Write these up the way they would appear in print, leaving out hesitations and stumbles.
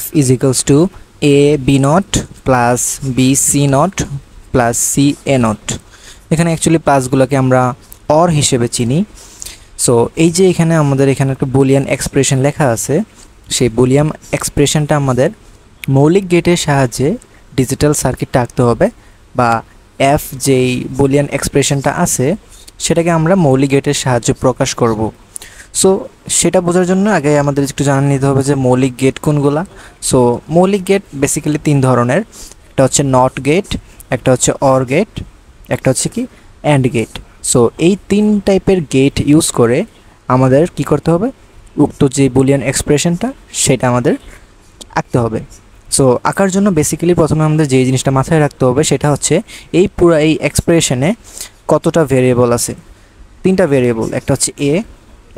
f is equals to a b naught plus b c naught plus c a naught। এখানে actually প্লাসগুলোকে আমরা or হিসেবে চিনি। So এই যে এখানে আমাদের এখানে একটা বুলিয়ান এক্সপ্রেশন লেখা আছে, সেই বুলিয়ান এক্সপ্রেশনটা আমাদের মৌলিক গেটের সাহায্যে ডিজিটাল সার্কিটটা আঁকতে হবে, বা এফ যেই বুলিয়ান এক্সপ্রেশনটা আছে সেটাকে আমরা মৌলিক গেটের সাহায্যে প্রকাশ করব। সো সেটা বোঝার জন্য আগে আমাদের একটু জানা নিতে হবে যে মৌলিক গেট কোনগুলা। সো মৌলিক গেট বেসিক্যালি তিন ধরনের, একটা হচ্ছে নট গেট, একটা হচ্ছে অর গেট, একটা হচ্ছে কি অ্যান্ড গেট। সো এই তিন টাইপের গেট ইউজ করে আমাদের কি করতে হবে, উক্ত যে বুলিয়ান এক্সপ্রেশনটা সেটা আমাদের আঁকতে হবে। সো আঁকার জন্য বেসিক্যালি প্রথমে আমাদের যে জিনিসটা মাথায় রাখতে হবে সেটা হচ্ছে এই পুরো এই এক্সপ্রেশনে কতটা ভেরিয়েবল আছে। তিনটা ভেরিয়েবল, একটা হচ্ছে এ,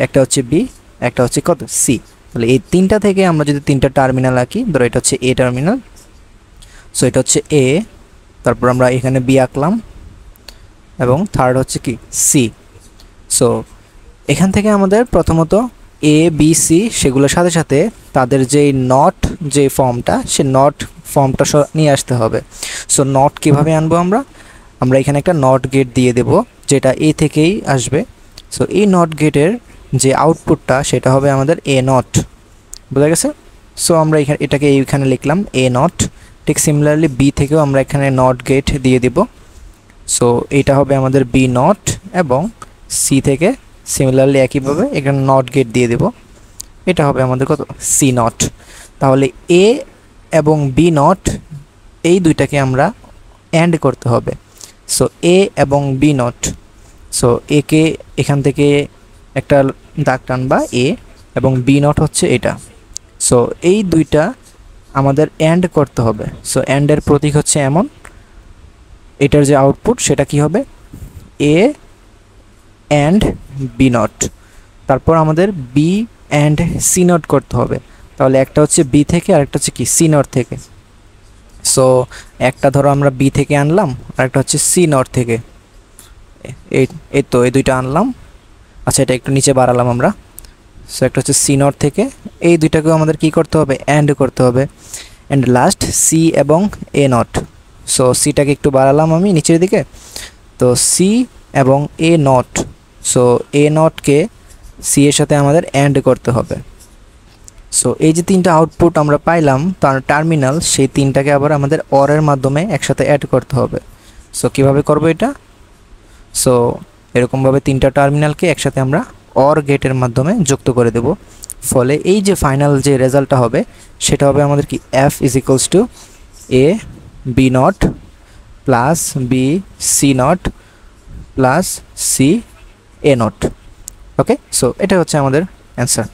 একটা হচ্ছে বি, একটা হচ্ছে কত সি। তাহলে এই তিনটা থেকে আমরা যদি তিনটা টার্মিনাল আঁকি, ধরো এটা হচ্ছে এ টার্মিনাল, সো এটা হচ্ছে এ, তারপর আমরা এখানে বি আঁকলাম এবং থার্ড হচ্ছে কি সি। সো এখান থেকে আমাদের প্রথমত এ বি সি সেগুলোর সাথে সাথে তাদের যেই নট যে ফর্মটা, সে নট ফর্মটা নিয়ে আসতে হবে। সো নট কীভাবে আনবো আমরা এখানে একটা নট গেট দিয়ে দেব যেটা এ থেকেই আসবে। সো এই নট গেটের যে আউটপুটটা সেটা হবে আমাদের এ নট, বোঝা গেছে? সো আমরা এটাকে এইখানে লিখলাম এ নট। ঠিক সিমিলারলি বি থেকেও আমরা এখানে নট গেট দিয়ে দিব। সো এটা হবে আমাদের বি নট, এবং সি থেকে সিমিলারলি একইভাবে এখানে নট গেট দিয়ে দেব, এটা হবে আমাদের কত সি নট। তাহলে এ এবং বি নট এই দুইটাকে আমরা অ্যান্ড করতে হবে। সো এ এবং বি নট, সো একে এখান থেকে একটা দাগ টানবা এ, এবং বি নট হচ্ছে এটা। সো এই দুইটা আমাদের অ্যান্ড করতে হবে। সো অ্যান্ডের প্রতীক হচ্ছে এমন, এটার যে আউটপুট সেটা কি হবে এ অ্যান্ড বি নট। তারপর আমাদের বি অ্যান্ড সি নট করতে হবে। তাহলে একটা হচ্ছে বি থেকে আর একটা হচ্ছে কি সি নট থেকে। সো একটা ধরো আমরা বি থেকে আনলাম, আর একটা হচ্ছে সি নট থেকে। এই তো এই দুইটা আনলাম। আচ্ছা, এটা একটু নিচে বাড়ালাম আমরা। সো একটা হচ্ছে সি নট থেকে, এই দুইটাকেও আমাদের কি করতে হবে অ্যান্ড করতে হবে। অ্যান্ড লাস্ট সি এবং এ নট। সো সিটাকে একটু বাড়ালাম আমি নিচের দিকে, তো সি এবং এ নট। সো এ নটকে সি এর সাথে আমাদের অ্যান্ড করতে হবে। সো এই যে তিনটা আউটপুট আমরা পাইলাম তার টার্মিনাল, সেই তিনটাকে আবার আমাদের অরের মাধ্যমে একসাথে অ্যাড করতে হবে। সো কীভাবে করবো এটা? সো এরকমভাবে তিনটা টার্মিনালকে একসাথে আমরা অর গেটের মাধ্যমে যুক্ত করে দেব। ফলে এই যে ফাইনাল যে রেজাল্টটা হবে সেটা হবে আমাদের কি F is equals to A B not plus B C not plus C A not. Okay, so এটা হচ্ছে আমাদের অ্যান্সার।